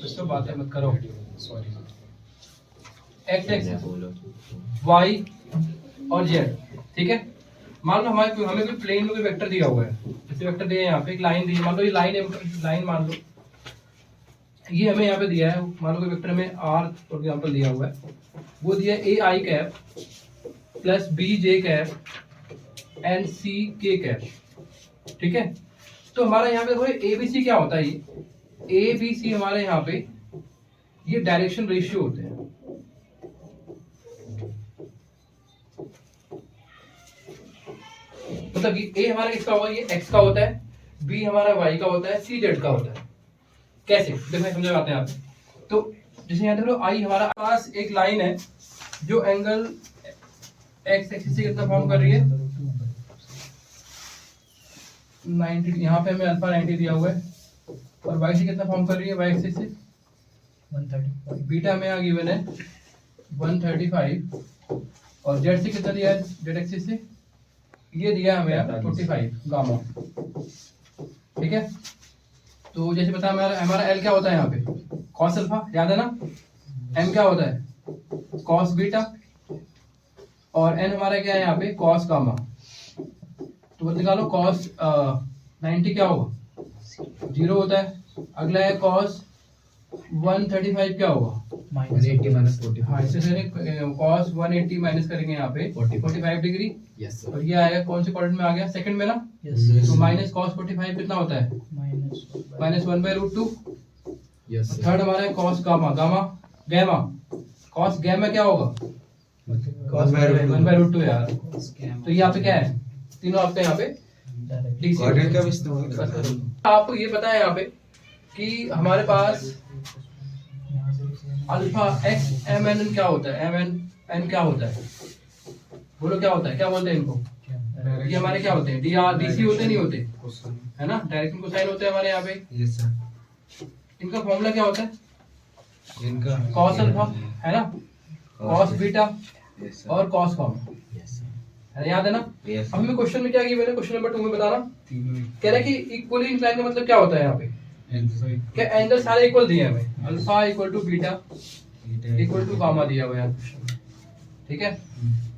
तो बातें मत करो, सॉरी। एक्स एक्सिस, वाई और जेड, ठीक है। मान लो हमें कोई प्लेन में कोई वेक्टर दिया हुआ है, जैसे वेक्टर दिया है यहाँ पे, एक लाइन दी है, मान लो ये लाइन है, लाइन मान लो ये हमें यहाँ पे दिया है, मान लो कोई वेक्टर में आर फॉर एग्जाम्पल दिया हुआ है, वो दिया है a I cap plus b J cap and c के कैप, ठीक है। तो हमारा यहाँ पे देखो ए बी सी क्या होता है, ये ए बी सी हमारे यहाँ पे ये डायरेक्शन रेशियो होते हैं। मतलब कि ए हमारा किसका होगा, ये एक्स का होता है, बी हमारा वाई का होता है, सी जेड का होता है। कैसे देखो समझाते हैं आप। तो जैसे यहाँ देख लो आई हमारा पास एक लाइन है जो एंगल एक्स एक्सिस से कितना फॉर्म कर रही है 90, यहाँ पे हमें अल्फा 90 दिया हुआ है, और वाई से कितना फॉर्म कर रही है वाई एक्सिस से 135, बीटा में यहाँ गिवन है 135, और जेड से कितना दिया है जेड एक्सिस से ये दिया हमें 45 गामा, ठीक है। तो जैसे पता हमारा एल क्या होता है यहाँ पे कॉस अल्फा, याद है ना, एम क्या होता है कॉस बीटा, और एन हमारा क्या है यहाँ पे कॉस गामा। तो बोलते निकालो कॉस 90 क्या होगा 0 होता है, अगला है कॉस 135 क्या होगा -180 -40। हाँ इससे कॉस 180 माइनस करेंगे यहाँ पे 45 डिग्री, यस और ये आएगा कौन से क्वाड्रेंट में आ गया सेकंड में ना, तो माइनस कॉस 45 कितना होता है -1/√2, यस। थर्ड हमारा है cos gamma, gamma gamma, cos gamma क्या होगा 1/√2 यार। तो ये यहाँ पे क्या है तीनों आपके यहाँ पे क्वाड्रेंट का भी इस्तेमाल करते हैं। आपको ये पता है यहाँ पे कि हमारे पास अल्फा एक्स एम एन क्या होता है, एम एन एन क्या होता है, बोलो क्या होता है, क्या बोलते हैं इनको, ये हमारे क्या होते हैं डी आर डी सी होते नहीं होते है ना, डायरेक्शन कोसाइन होते हैं हमारे यहाँ पे। Yes sir. इनका फॉर्मूला क्या होता है इनका कॉस अल्फा है ना, कॉस बीटा यस सर। और कॉस गामा, यस है याद है ना। यस अब हमें क्वेश्चन में क्या किया मैंने, क्वेश्चन नंबर 2 में बता रहा कह रहा है कि इक्वली इंक्लाइन का मतलब क्या होता है यहाँ पे, क्या एंगल सारे इक्वल दिए हैं हमें, alpha equal to beta equal to gamma दिया हुआ है, ठीक है।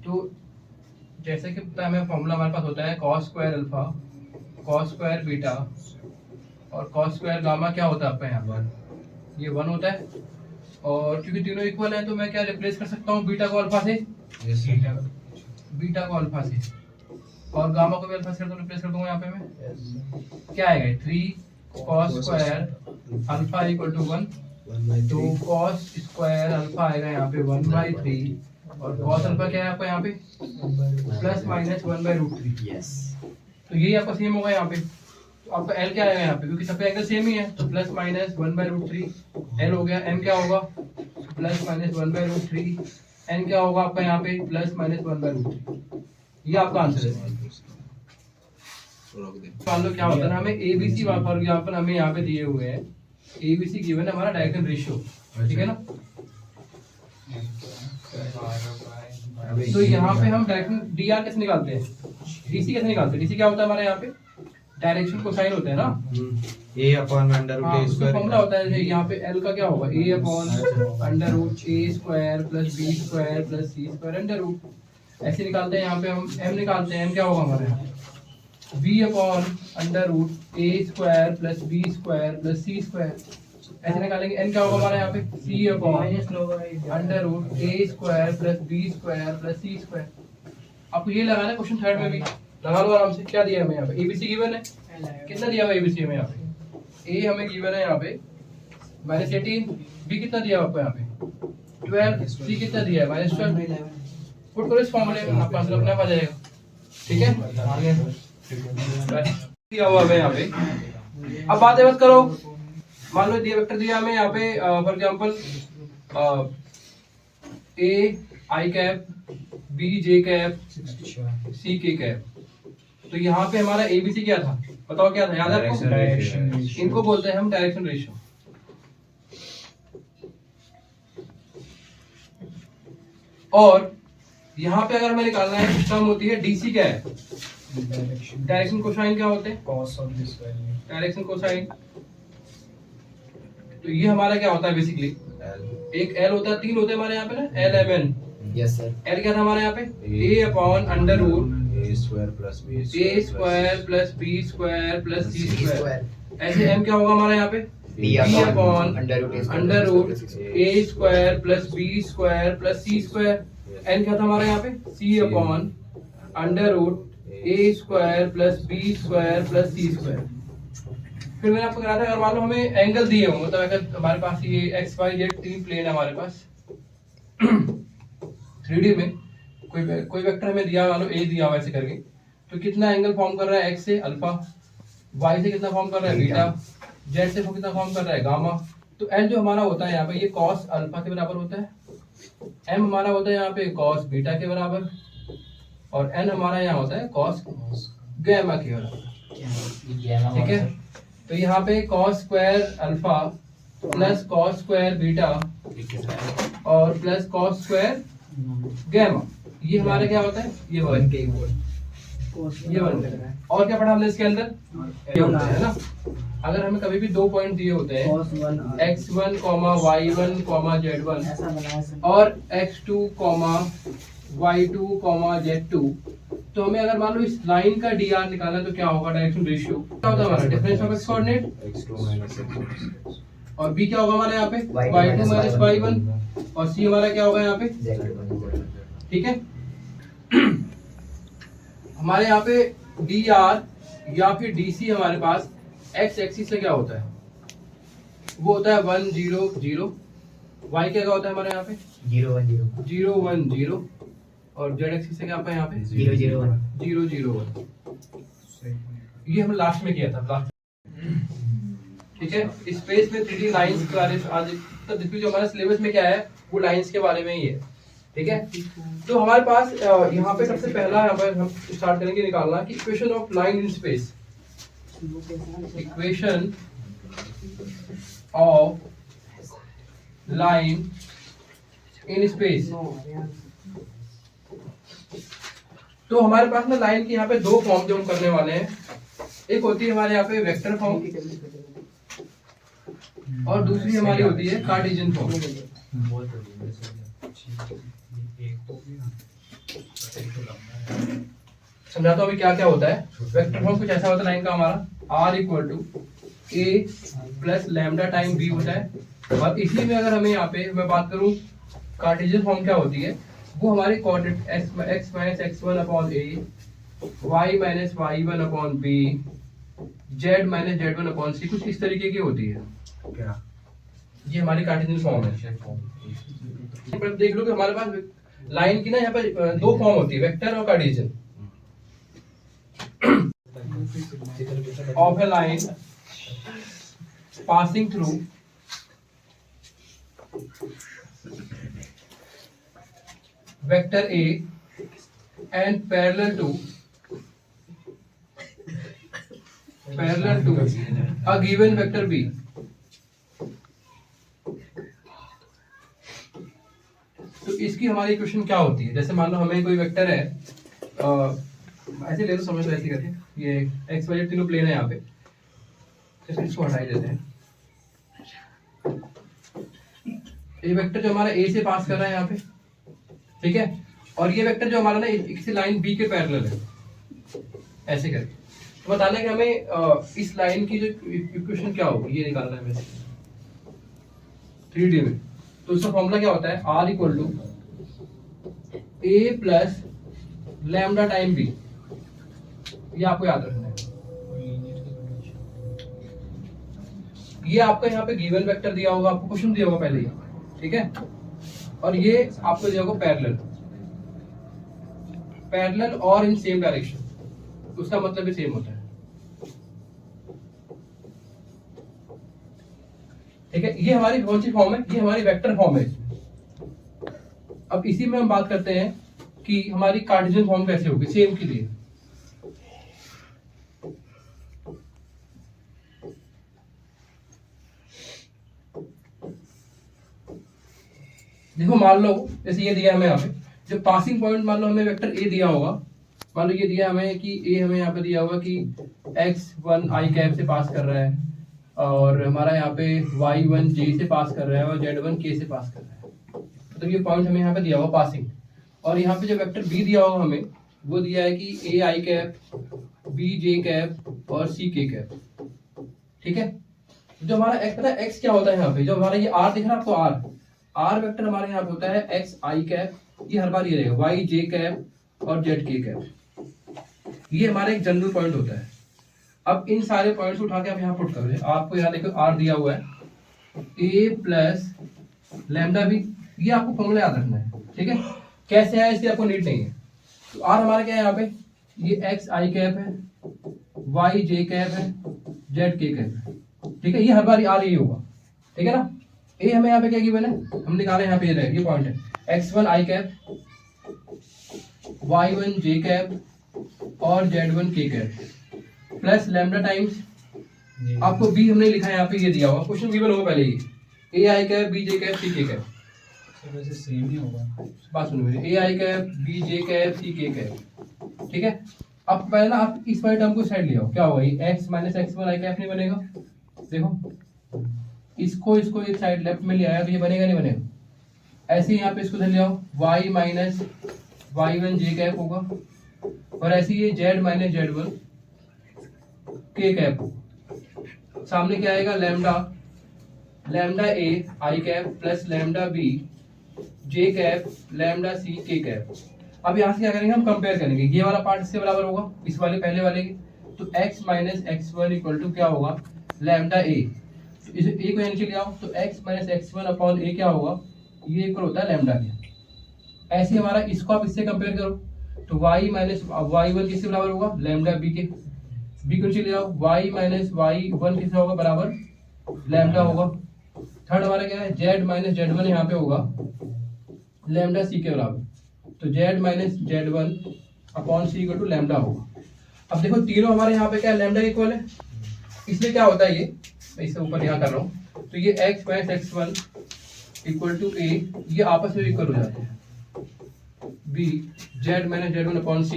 तो जैसे कि पता है हमें फॉर्मूला हमारे पास होता है cos square alpha cos square beta और कॉस स्क्वायर गामा क्या होता है आपका यहाँ ये 1 होता है, और क्योंकि तीनों इक्वल हैं तो मैं क्या रिप्लेस कर सकता हूँ बीटा को अल्फा से, यस बीटा को अल्फा से, और गामा को भी अल्फा से रिप्लेस कर दूंगा यहाँ पे मैं, क्या आएगा 3 cos square alpha equal to 1, तो कॉस स्क्वायर अल्फा आएगा यहाँ पे 1/3, और कॉस अल्फा क्या है आपका यहाँ पे प्लस माइनस 1/√3। यस। तो यही आपका सेम होगा यहाँ पे, तो आपका एल क्या आएगा यहाँ पे क्योंकि सबका एंगल सेम ही है, तो प्लस माइनस 1/√3 एल हो गया, एम क्या होगा प्लस माइनस 1/√3, एन क्या होगा आपका यहाँ पे प्लस माइनस 1/√3। ये आपका आंसर है। मान लो क्या होता है ना, हमें एबीसी फॉर एग्जांपल हमें यहाँ पे दिए हुए हैं, एबीसी गिवन है हमारा डायरेक्शन रेशियो, ठीक है ना। तो यहाँ पे हम डायरेक्शन डीआर कैसे निकालते हैं, डीसी कैसे निकालते हैं, डीसी क्या होता है हमारे यहाँ पे डायरेक्शन कोसाइन होता है ना, a अपॉन अंडर रूट हाँ, a उसका स्क्वायर। फॉर्मूला होता है यहाँ पे एल का क्या होगा a upon under root A square plus B square plus C square under root, ऐसे निकालते हैं। यहाँ पे हम m निकालते हैं, m क्या होगा हमारे यहाँ b अपॉन अंडर रूट ए square plus B square plus सी स्क्वायर, ऐसे निकालेंगे। n क्या होगा हमारे यहाँ पे c अपॉन अंडर रूट ए square plus B square plus सी स्क्वायर। आपको ये लगाना है क्वेश्चन थर्ड में भी, लगा लो आराम से। क्या दिया हमें यहाँ पे एबीसी गिवन है, कितना दिया हुआ एबीसी हमें यहाँ पे, ए हमें गिवन है यहाँ पे -18, बी कितना दिया आपको यहाँ पे 12, सी कितना दिया है -12। पुट करो इस फॉर्मूले में, आपका आंसर अपने आप आ जाएगा, ठीक है। आगे दिया हुआ हमें यहाँ पे, अब बातें मत करो। मान लो दिया वेक्टर दिया हमें यहाँ पे for example A I cap B J cap C के कैप, तो यहाँ पे हमारा एबीसी क्या था बताओ, क्या था याद है आपको, डायरेक्शन रेशियो। इनको बोलते हैं हम डायरेक्शन रेशियो। और यहाँ पे अगर हमें निकालना है टर्म होती है डीसी क्या है, डायरेक्शन कोसाइन क्या होते हैं, cos of this value direction cosine तो ये हमारा क्या होता है बेसिकली, एक एल होता है, तीन होते हैं हमारे यहाँ पे ना, l m n. Yes sir. L क्या था हमारे यहाँ पे, a upon under root A square plus b a square plus B square plus c c square. Square ऐसे एम क्या होगा हमारे यहाँ पे, d b upon under under root ए square plus B square plus सी स्क्वायर। एन क्या था हमारे यहाँ पे, c अपॉन अंडर रूट ए square plus B square plus सी स्क्वायर। फिर मैंने आपको कहा था, अगर मान लो हमें एंगल दिए हों, मतलब अगर हमारे पास ये एक्स वाई जेड तीन प्लेन है हमारे पास 3D में, कोई वेक्टर हमें दिया, मान लो ए दिया हुआ ऐसे करके, तो कितना एंगल फॉर्म कर रहा है, एक्स से अल्फा, वाई से कितना फॉर्म कर रहा है बीटा, जेड से कितना फॉर्म कर रहा है गामा। तो एल जो हमारा होता है यहाँ पे, ये कॉस अल्फा के बराबर होता है, एम हमारा होता है यहाँ पे कॉस बीटा के बराबर, और एन हमारा यहाँ होता है कॉस गैमा के बराबर। ठीक है, तो यहाँ पे cos square alpha plus cos square beta और प्लस कॉस स्क्वायर गैमा, ये हमारा क्या होता है, ये वन के ये वन। और क्या पढ़ा हमने इसके अंदर, ये होता है ना, अगर हमें कभी भी दो पॉइंट दिए होते हैं x1, y1, z1 और x2, y2, z2, तो हमें अगर मान लो इस लाइन का dr निकालना तो क्या होगा, डायरेक्शन रेशियो क्या होता है हमारा, difference of x coordinate, x2 minus x1 और b क्या होगा हमारे यहाँ पे y2 y2 माइनस y1, और c हमारा क्या होगा यहाँ पे, ठीक है। हमारे यहाँ पे dr या फिर dc हमारे पास x एक्सिस से क्या होता है, वो होता है 1 0 0, y क्या होता है हमारे यहाँ पे 0 1 0 0 1 0, और z एक्सिस से क्या होता है यहाँ पे 0 0 1 0 0 1। ये हम लास्ट में किया था लास्ट, ठीक है। स्पेस में 3D लाइंस के बारे में आज तक जो हमारे सिलेबस में क्या है, वो लाइंस के बारे में ही है, ठीक है। तो हमारे पास यहाँ पे सबसे पहला यहाँ पर हम स्टार्ट करेंगे निकालना कि equation of line in space, equation of line in space. तो हमारे पास ना लाइन की यहाँ पे दो फॉर्म जो हम करने वाले हैं, एक होती है हमारे यहाँ पे वेक्टर फॉर्म और दूसरी हमारी होती है कार्टेशियन फॉर्म। समझाता हूँ अभी क्या क्या होता है। वेक्टर फॉर्म कुछ ऐसा होता है लाइन का हमारा, r equal to a plus lambda time b होता है, और इसी में अगर हमें यहाँ पे मैं बात करूँ कार्टेशियन फॉर्म क्या होती है, वो हमारे coordinate x minus x1 upon a, y minus y1 upon b, z minus z1 upon c, कुछ इस तरीके की होती है। क्या ये हमारी कार्टेशियन फॉर्म है। पर देख लो कि हमारे पास लाइन की ना यहाँ पे दो फॉर्म होती है, वेक्टर और Cartesian. Of A line passing through vector A and parallel to a given vector B। तो इसकी हमारी इक्वेशन क्या होती है, जैसे मान लो हमें कोई वेक्टर है, ऐसे ले लो, समझ लो ऐसे करके, ये एक्स वाई तीनों प्लेन है यहाँ पे, तो इसको हटा ही देते हैं। ये वेक्टर जो हमारा ए से पास कर रहा है यहाँ पे, ठीक है, और ये वेक्टर जो हमारा ना इसी लाइन बी के पैरेलल है, ऐसे करके। तो बताना है कि हमें इस लाइन की जो इक्वेशन क्या होगी, ये निकालना है हमें 3D में। तो उसका फॉर्मूला क्या होता है, r equal to a plus lambda time b, ये आपको याद रखना है। ये आपका यहाँ पे गिवन वेक्टर दिया होगा, आपको क्वेश्चन दिया होगा पहले ही, ठीक है, और ये आपको दिया होगा पैरेलल और इन सेम डायरेक्शन, उसका मतलब भी सेम होता है, ठीक है। ये हमारी कौन सी फॉर्म है, ये हमारी वेक्टर फॉर्म है। अब इसी में हम बात करते हैं कि हमारी कार्टेशियन फॉर्म कैसे होगी, सेम के लिए। देखो मान लो जैसे ये दिया हमें यहाँ पे, जो पासिंग पॉइंट मान लो हमें वेक्टर ए दिया होगा, मान लो ये दिया हमें कि ए हमें यहाँ पे दिया होगा कि x1 i कैप से पास कर रहा है, और हमारा यहाँ पे y1 j से पास कर रहा है और z1 k से पास कर रहा है। तो ये पॉइंट हमें यहाँ पे दिया हुआ पासिंग, और यहाँ पे जो वेक्टर b दिया हुआ हमें वो दिया है कि a i cap, b j cap और c k कैप। ठीक है, जो हमारा x, पता है x क्या होता है यहाँ पे, जो हमारा ये r दिख रहा है आपको, r वेक्टर हमारे यहाँ पे होता है x i कैप, ये हर बार ये रहेगा y j कैप और z k कैप। ये हमारा एक जनरल पॉइंट होता है। अब इन सारे पॉइंट्स उठा के आप यहाँ पुट करोगे, आपको यहाँ देखो r दिया हुआ है a प्लस लैम्डा b, ये आपको फॉर्मूला याद रखना है। ठीक है, कैसे है इसकी आपको नीड नहीं है। तो r हमारा क्या है यहाँ पे, ये x i कैप है, y j कैप है, z k कैप है। ठीक है, ये हर बार r ही होगा। ठीक है ना, a हमें यहाँ पे क्या गिवन है, हम निकाले यहाँ पे ये पॉइंट है x1 i cap, y1 j cap और z1 k cap plus lambda times आपको b हमने लिखा है यहाँ पे, ये दिया हुआ क्वेश्चन गिवन होगा पहले, ये a i cap, b j cap, c k cap. वैसे सेम ही होगा, बात सुनो मेरी, a i cap, b j cap, c k cap. ठीक है, अब पहले ना आप इस वाले टर्म को साइड ले आओ, क्या होगा ये x minus x1 i cap नहीं बनेगा। देखो इसको एक साइड लेफ्ट में ले आया तो ये बनेगा नहीं बनेगा। ऐसे ही यहाँ पे इसको इधर ले आओ, y minus y1 j cap होगा, और ऐसे ही ये z minus z1 k cap होगा। सामने क्या आएगा, lambda a i cap plus lambda b j cap lambda c k cap. अब यहाँ से क्या करेंगे, हम कंपेयर करेंगे, ये वाला पार्ट इससे बराबर होगा इस वाले पहले वाले के, तो x minus x1 equal to क्या होगा, लैम्डा a। इस a को नीचे ले आओ तो x minus x1 upon a क्या होगा, ये इक्वल होता है लैम्डा के। ऐसे हमारा इसको आप इससे कंपेयर करो तो y माइनस y1 किससे बराबर होगा, लैम्डा b के। b को नीचे ले आओ, y माइनस y1 किससे होगा, बराबर लैम्डा होगा। थर्ड हमारा क्या है, z माइनस z1 यहाँ पे होगा लैम्डा c के बराबर, तो z minus z1 upon c equal to lambda होगा। अब देखो तीनों हमारे यहाँ पे क्या है, लैम्डा इक्वल है, इसलिए क्या होता है ये, मैं इससे ऊपर यहाँ कर रहा हूँ, तो ये x minus x1 equal to a, ये आपस में इक्वल हो जाते हैं। b z minus z1 upon c,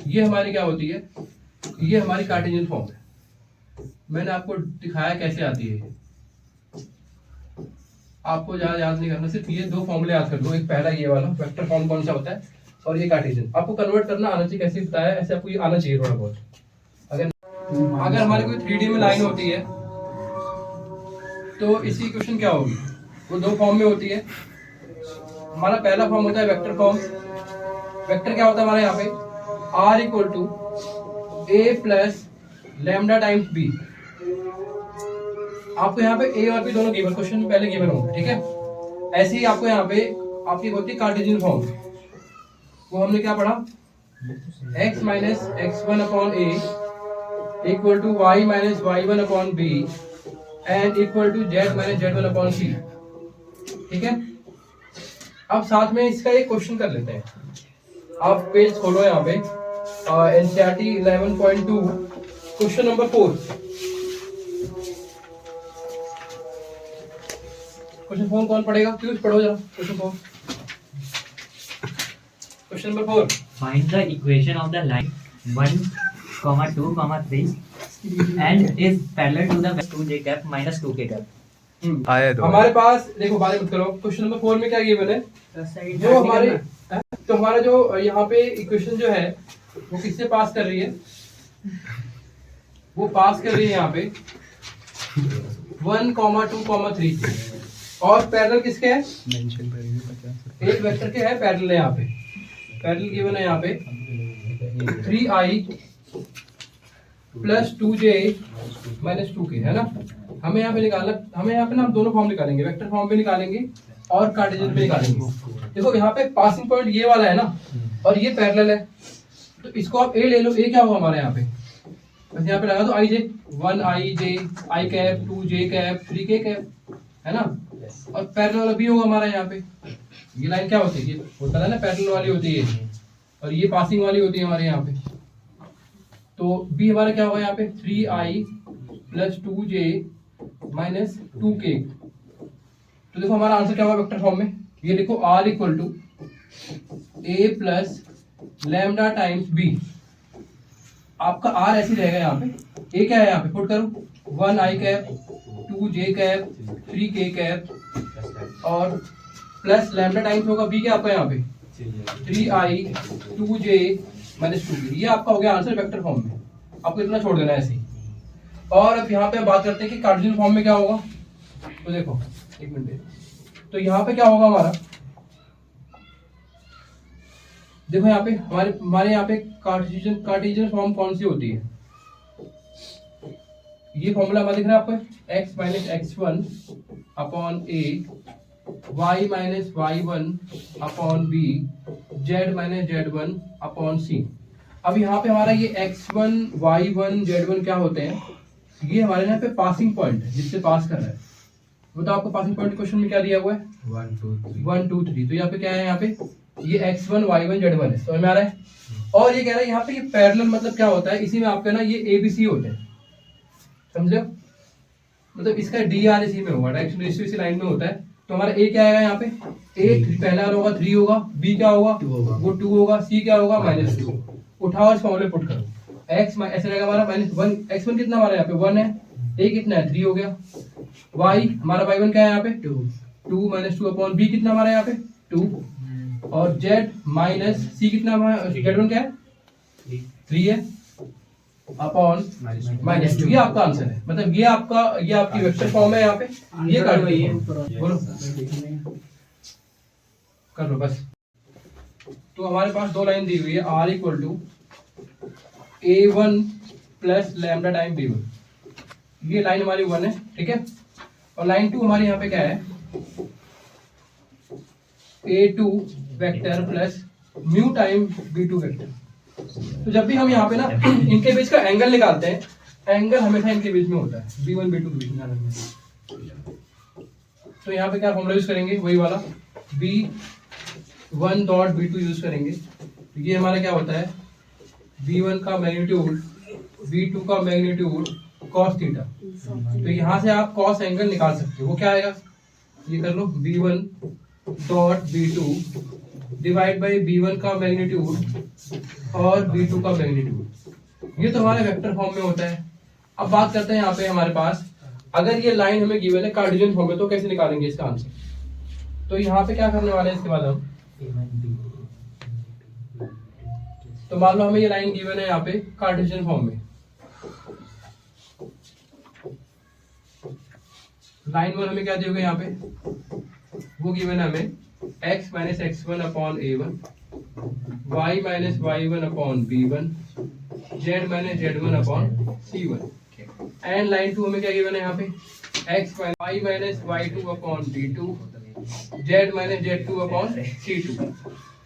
ये हमारी क्या होती है, ये हमारी कार्टेशियन फॉर्म है। मैंने आपको दिखाया कैसे आती है, आपको ज्यादा याद नहीं करना, सिर्फ ये दो फॉर्मूले याद कर दो, एक पहला ये वाला वेक्टर फॉर्म कौन सा होता है, और ये कार्टेशियन। आपको कन्वर्ट करना आना चाहिए, कैसे बताया ऐसे आपको ये आना चाहिए थोड़ा बहुत। अगर हमारे कोई 3D में लाइन होती है तो इसकी इक्वेशन क्या होगी, वो दो फॉर्म में होती है। हमारा पहला फॉर्म होता है वेक्टर फॉर्म। वेक्टर क्या होता है हमारे यहाँ पे, r equal to a plus lambda times b। आपको यहाँ पे a और b दोनों गिवन, क्वेश्चन में पहले गिवन होंगे। ठीक है, ऐसे ही आपको यहाँ पे आपकी होती है कार्टेशियन फॉर्म, वो हमने क्या पढ़ा, x minus x1 upon a equal to y minus y1 upon b and equal to z minus z1 upon c। ठीक है, अब साथ में इसका एक क्वेश्चन कर लेते हैं। आप पेज खोलो यहाँ पे, एनसीईआरटी 11.2 क्वेश्चन नंबर 4। क्वेश्चन 4 कौन पढ़ेगा, प्लीज पढ़ो जरा question 4। Question number 4, Find the equation of the line 1, 2, 3 and is parallel to the 2j cap minus 2k cap. आया दो हमारे पास देखो बात मत करो। क्वेश्चन नंबर 4 में क्या गिवन है, जो हमारे तो हमारा जो यहाँ पे इक्वेशन जो है वो किससे पास कर रही है, वो पास कर रही है यहाँ पे 1, 2, 3 और पैरेलल किसके है, एक वेक्टर के है पैरेलल है। यहाँ पे पैरेलल गिवन है यहाँ पे 3i plus 2j minus 2k है ना। हमें यहाँ पे निकालना, हमें यहाँ पे ना हम दोनों फॉर्म निकालेंगे, वेक्टर फॉर्म भी निकालेंगे और कार्टेशियन भी निकालेंगे। देखो यहाँ पे पासिंग पॉइंट ये वाला है ना, और ये पैरेलल है, तो इसको आप a ले लो। a क्या होगा हमारे यहाँ पे, बस यहाँ पे लगा दो i j, 1i j i cap 2j cap 3k cap है ना, और पैरेलल वाला b होगा हमारा यहाँ पे। ये लाइन क्या होती है, ये होता है ना पैरेलल वाली होती है, और ये पासिंग वाली होती है हमारे यहाँ पे। तो b हमारा क्या होगा यहाँ पे 3i plus 2j minus 2k। तो देखो हमारा आंसर क्या होगा वेक्टर फॉर्म में, ये देखो r equal to a plus lambda times b। आपका r ऐसे रहेगा यहाँ पे, a क्या है यहाँ पे पुट करो 1i cap 2j cap 3k cap और प्लस लैम्डा टाइम्स होगा बी क्या आपका यहाँ पे 3i 2j माइनस 2b। ये आपका हो गया आंसर वेक्टर फॉर्म में, आपको इतना छोड़ देना है ऐसे ही। और अब यहाँ पे हम बात करते हैं कि कार्टेशियन फॉर्म में क्या होगा। तो देखो एक मिनट, तो यहाँ पे क्या होगा हमारा, देखो यहाँ पे हमारे यहाँ पे कार्टेशियन फॉर्म कौन सी होती है, ये फॉर्मूला हमारा दिख रहा है आपको, x minus x1 upon a y minus y1 upon b z minus z1 upon c। अब यहाँ पे हमारा ये x1 y1 z1 क्या होते हैं, ये हमारे यहाँ पे पासिंग पॉइंट है जिससे पास कर रहा है। वो तो आपको पासिंग पॉइंट क्वेश्चन में क्या दिया हुआ है 1 2 3। तो यहाँ पे क्या है, यहाँ पे ये x1 y1 z1 है, समझ में आ रहा है। और ये कह रहा है यहाँ पे ये पैरेलल मतलब क्या होता है, इसी में आपके ना ये ABC होते हैं, समझे, मतलब इसका DR इसी में होगा, डायरेक्शन रेशियो इसी लाइन में होता है। तो हमारा A क्या आएगा यहाँ पे, A पहला होगा 3 होगा, B क्या होगा वो 2 होगा, C क्या होगा -2। उठाओ इस फॉर्मूले पुट करो, x ऐसे रहेगा हमारा -1, x1 कितना हमारा यहाँ पे 1 है, A कितना है 3 हो गया, y हमारा y1 क्या है यहाँ पे 2 -2 अपॉन b कितना हमारा यहाँ पे 2 और z माइनस c कितना हमारा z1 क्या है 3 है अपॉन -2। ये आपका आंसर है, मतलब ये आपकी वेक्टर फॉर्म है यहाँ पे, ये कर लो, बोलो कर लो बस। तो हमारे पास दो लाइन दी हुई है, r equal to a1 plus lambda time b1, ये लाइन हमारी 1 है, ठीक है। और लाइन 2 हमारे यहाँ पे क्या है, a2 vector plus mu time b2 vector. तो जब भी हम यहाँ पे ना इनके बीच का एंगल निकालते हैं, एंगल हमेशा इनके बीच में होता है, b1 b2 के बीच में। तो यहाँ पे क्या फॉर्मूला यूज करेंगे, वही वाला b1 डॉट b2 यूज करेंगे। तो ये हमारा क्या होता है, b1 का मैग्नीट्यूड b2 का मैग्नीट्यूड cos थीटा। तो यहाँ से आप cos एंगल निकाल सकते हो, वो क्या आएगा, ये कर लो b1 dot b2 divide by b1 का मैग्नीट्यूड और b2 का मैग्नीट्यूड। ये तो हमारे वेक्टर फॉर्म में होता है। अब बात करते हैं यहाँ पे हमारे पास, अगर ये लाइन हमें गिवन है कार्टेशियन फॉर्म में, तो कैसे निकालेंगे इसका आंसर। तो यहाँ पे क्या करने वाले हैं इसके बाद हम, तो मान लो हमें ये लाइन गिवन है यहाँ पे कार्टेशियन फॉर्म में, लाइन 1 हमें क्या दी होगी यहाँ पे, वो गिवन है हमें x minus x1 upon a1 y minus y1 upon b1 z minus z1 upon c1। And line 2 हमें क्या गिवन है यहाँ पे, x y minus y2 upon b2 z minus z2 upon c2।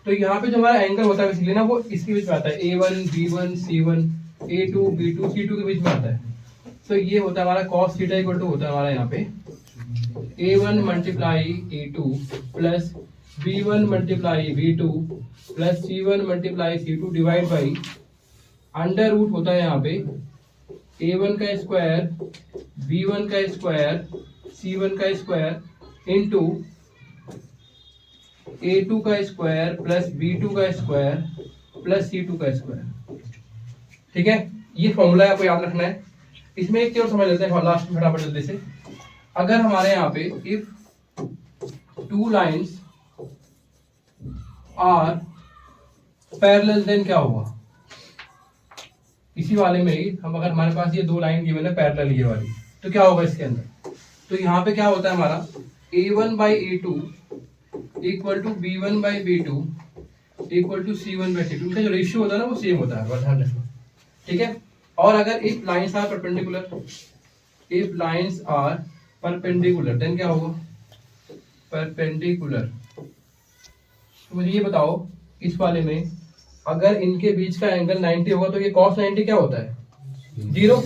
तो यहाँ पे जो हमारा एंगल होता है इसलिए ना वो इसके बीच में आता है, a1 b1 c1 a2 b2 c2 के बीच में आता है। तो ये होता है हमारा cos थीटा इक्वल टू होता है हमारा यहाँ पे a1 multiply a2 plus b1 multiply b2 plus c1 multiply c2 divide by under root होता है यहाँ पे a1 का स्क्वायर b1 का स्क्वायर c1 का स्क्वायर इंटू a2 का स्क्वायर प्लस b2 का स्क्वायर प्लस c2 का स्क्वायर। ठीक है, ये फॉर्मूला आपको याद रखना है। इसमें एक चीज समझ लेते हैं लास्ट में फटाफट जल्दी से। अगर हमारे यहाँ पे if two lines are parallel then क्या होगा, इसी वाले में ही हम अगर हमारे पास ये दो लाइन गिवन है पैरेलल ये वाली, तो क्या होगा इसके अंदर। तो यहाँ पे क्या होता है हमारा a1 by a2 equal to b1 by b2 equal to c1 by c2। इनका जो रेशियो होता है ना वो सेम होता है, ध्यान रखना, ठीक है। और अगर if lines are perpendicular, if lines are perpendicular then क्या होगा, परपेंडिकुलर। तो मुझे ये बताओ इस वाले में अगर इनके बीच का एंगल 90 होगा तो ये cos 90 क्या होता है 0।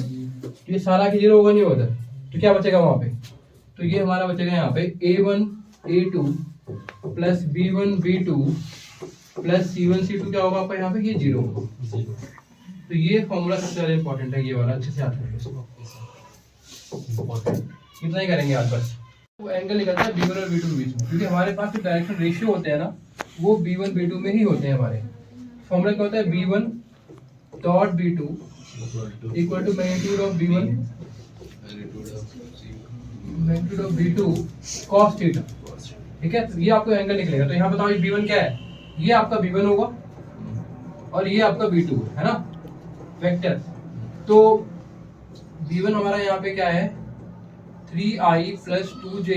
ये सारा की 0 होगा नहीं होता, तो क्या बचेगा वहां पे, तो ये हमारा बचेगा यहाँ पे a1 a2 plus b1 b2 plus c1 c2 क्या होगा आपका यहाँ पे, ये 0 होगा। तो ये फॉर्मूला सबसे ज्यादा इंपॉर्टेंट है, ये वाला अच्छे से याद कर लो। इतना ही करेंगे आज बस। वो एंगल निकलता है b1 और b2 के बीच में, क्योंकि हमारे पास जो डायरेक्शन रेशियो होते हैं ना वो b1 b2 में ही होते हैं हमारे। फॉर्मूला क्या होता है, b1 dot b2 equal to magnitude of b1 magnitude of B2 cos theta, ठीक है। तो ये आपको एंगल निकलेगा। तो यहाँ बताओ ये B1 क्या है, ये आपका B1 होगा और ये आपका B2 है ना, वेक्टर। तो B1 हमारा यहाँ पे क्या है 3i plus 2j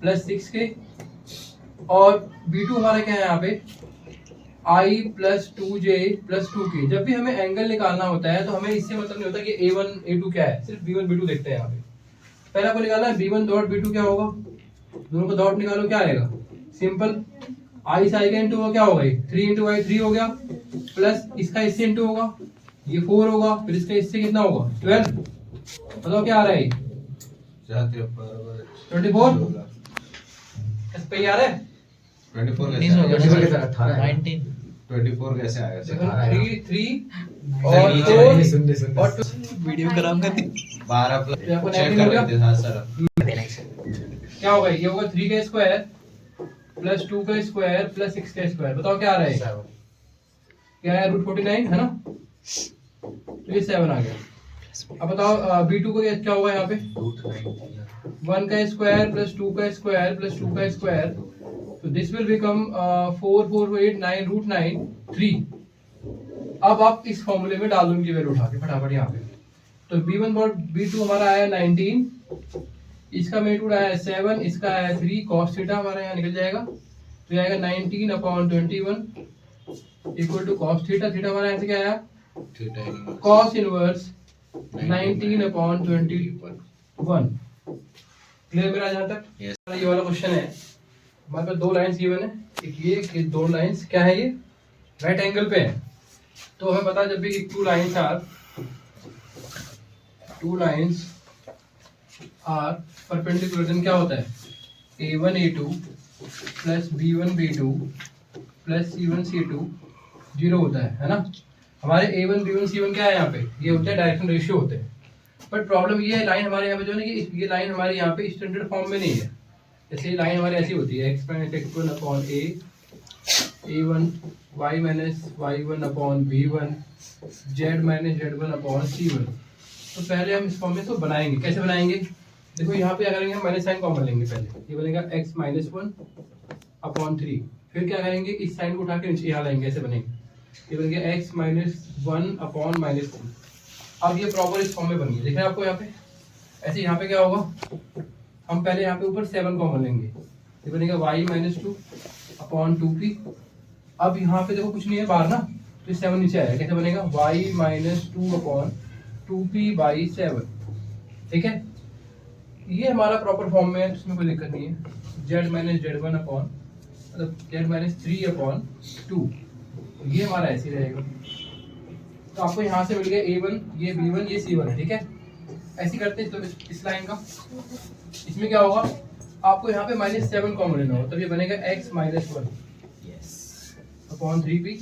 plus 6k, और B2 हमारा क्या है यहाँ पे i plus 2j plus 2k। जब भी हमें एंगल निकालना होता है तो हमें इससे मतलब नहीं होता कि A1 A2 क्या है, सिर्फ B1 B2 देखते हैं यहाँ पे। पहले आपको निकालना है B1 डॉट B2 क्या होगा, दोनों को डॉट निकालो, क्या आएगा, सिंपल i से i का इंटू क्या होगा, 3 इंटू i 3 हो गया, प्लस इसका इससे इंटू होगा, ये 4 होगा, फिर इसका इससे कितना होगा 12। बताओ क्या आ रहा है 24, इस पे आ रहा है 24 कैसे आएगा? 3 3 और 4 और वीडियो खराब कर दी। 12 प्लस ये आपको चेक 19 कर हो गया? लेते हैं। हाँ सर, क्या होगा, ये होगा 3 का स्क्वायर प्लस 2 का स्क्वायर प्लस 6 का स्क्वायर। बताओ क्या आ रहा है, क्या है √49 है ना, तो ये 7 आ गया। अब बताओ B2 को क्या होगा यहाँ पे 1 का स्क्वायर प्लस 2 का स्क्वायर प्लस 2 का स्क्वायर, तो दिस विल बिकम 4 4 8 9 √9 3। अब आप इस फॉर्मूले में डाल दो इनकी वैल्यू उठा के फटाफट यहाँ पे। तो B1 और B2 हमारा आया 19, इसका मैग्नीट्यूड आया 7, इसका आया 3, cos थीटा हमारा यहाँ निकल जाएगा, तो ये आएगा 19/21 equal to cos theta. Theta हमारा यहाँ से क्या आया cos इनवर्स 19/21। क्लियर मेरा जहाँ तक? Yes. ये वाला क्वेश्चन है, हमारे पास दो लाइंस गिवन है, एक ये कि दो लाइंस क्या है, ये राइट एंगल पे है। तो हमें पता है जब भी two lines are perpendicular, then क्या होता है A1 A2 plus B1 B2 plus C1 C2 zero होता है ना। हमारे A1 B1 C1 क्या है यहाँ पे, ये होते हैं डायरेक्शन रेशियो होते हैं। बट प्रॉब्लम ये है लाइन हमारे यहाँ पे जो है ना कि ये लाइन हमारे यहाँ पे स्टैंडर्ड फॉर्म में नहीं है। जैसे ये लाइन हमारी ऐसी होती है x-x1/a a1 y-y1/b1 z-z1/c1। तो पहले हम इस फॉर्म में इसको बनाएंगे, कैसे बनाएंगे, देखो यहाँ पे क्या करेंगे, हम माइनस साइन कॉमन लेंगे। पहले ये बनेगा x-1/3, फिर क्या करेंगे, इस साइन को उठा के नीचे यहाँ लाएंगे, ऐसे बनेंगे, ये बन गया x-1/-3। अब ये प्रॉपर इस फॉर्म में बन गया, देख रहे हैं आपको यहाँ पे। ऐसे यहाँ पे क्या होगा, हम पहले यहाँ पे ऊपर 7 कॉमन लेंगे, ये बनेगा y-2/2p। अब यहाँ पे देखो कुछ नहीं है बाहर ना, तो 7 नीचे आएगा, कैसे बनेगा y-2/2p/7। ठीक है, ये हमारा प्रॉपर फॉर्म में है, इसमें कोई दिक्कत नहीं है। z-3/2, ये हमारा ऐसे रहेगा। तो आपको यहाँ से मिल गया A1, ये B1, ये C1 है, ठीक है। ऐसे करते हैं तो इस लाइन का, इसमें क्या होगा, आपको यहाँ पे -7 कॉमन लेना होगा, तब ये बनेगा x-1/3p।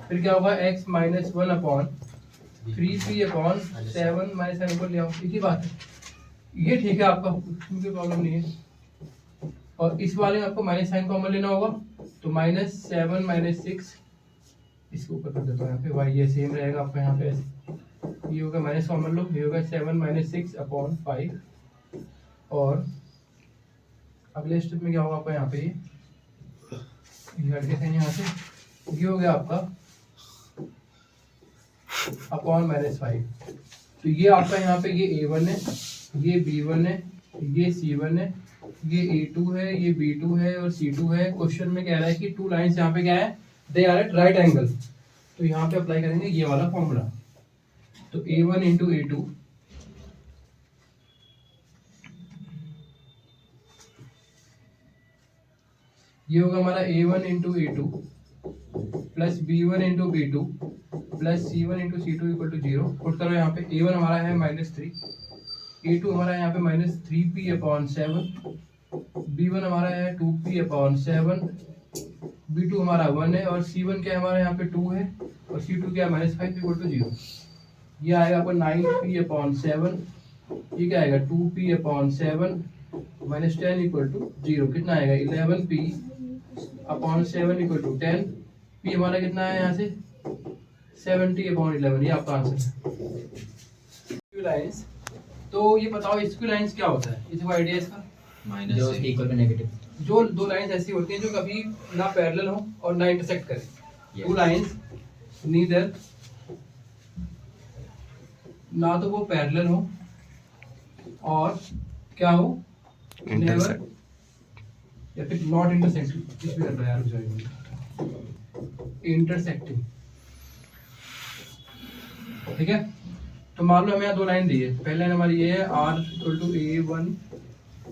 फिर क्या होगा x-1/3p/7 -7 को ले आओ, ठीक ही बात है, ये ठीक है आपका, उसमें कोई प्रॉब्लम नहीं है। और इस वाले में आपको -साइन कॉमन लेना होगा, तो -7 -6 इसको ऊपर कर देता हूँ यहाँ पे, y ये सेम रहेगा आपका यहाँ पे, ये होगा माइनस कॉमन लो, ये होगा 7 - 6/5। और अगले स्टेप में क्या होगा आपका यहाँ पे, ये लड़के थे यहाँ से, ये हो गया आपका /5। तो ये आपका यहाँ पे ये A1 है, ये B1 है, ये C1 है, ये A2 है, ये B2 है और C2 है। क्वेश्चन में कह रहा है कि टू लाइंस यहाँ पे क्या है, they are at right angle. तो यहाँ पे अप्लाई करेंगे ये वाला फॉर्मूला। तो A1 × A2 ये होगा हमारा A1 × A2 plus B1 × B2 plus C1 × C2 = 0। Put करो यहाँ पे, A1 हमारा है -3, A2 हमारा यहाँ पे -3p/7, B1 हमारा है 2p/7, B2 हमारा 1 है और C1 क्या हमारा यहाँ पे 2 है और C2 क्या -5 = 0। ये आएगा आपको 9p/7, ये क्या आएगा 2p/7 -10 = 0। कितना आएगा 11p/7 = 10। p हमारा कितना है यहाँ से 70/11, ये आपका आंसर है। लाइंस तो ये बताओ इक्विलाइंस क्या होता है, इसको आइडिया इसका? जो उसके इक्वल पे नेगेटिव। जो दो लाइंस ऐसी होती हैं जो कभी ना पैरेलल हो और ना इंटरसेक्ट करें। टू लाइंस नीदर, ना तो वो पैरेलल हो और क्या हो, नेवर, या फिर नॉट इंटरसेक्टिंग, कुछ भी कर रहा है यार, इंटरसेक्टिंग। ठीक है, तो मान लो हमें यहाँ दो लाइन दी है। पहले लाइन हमारी ये है r equal to a1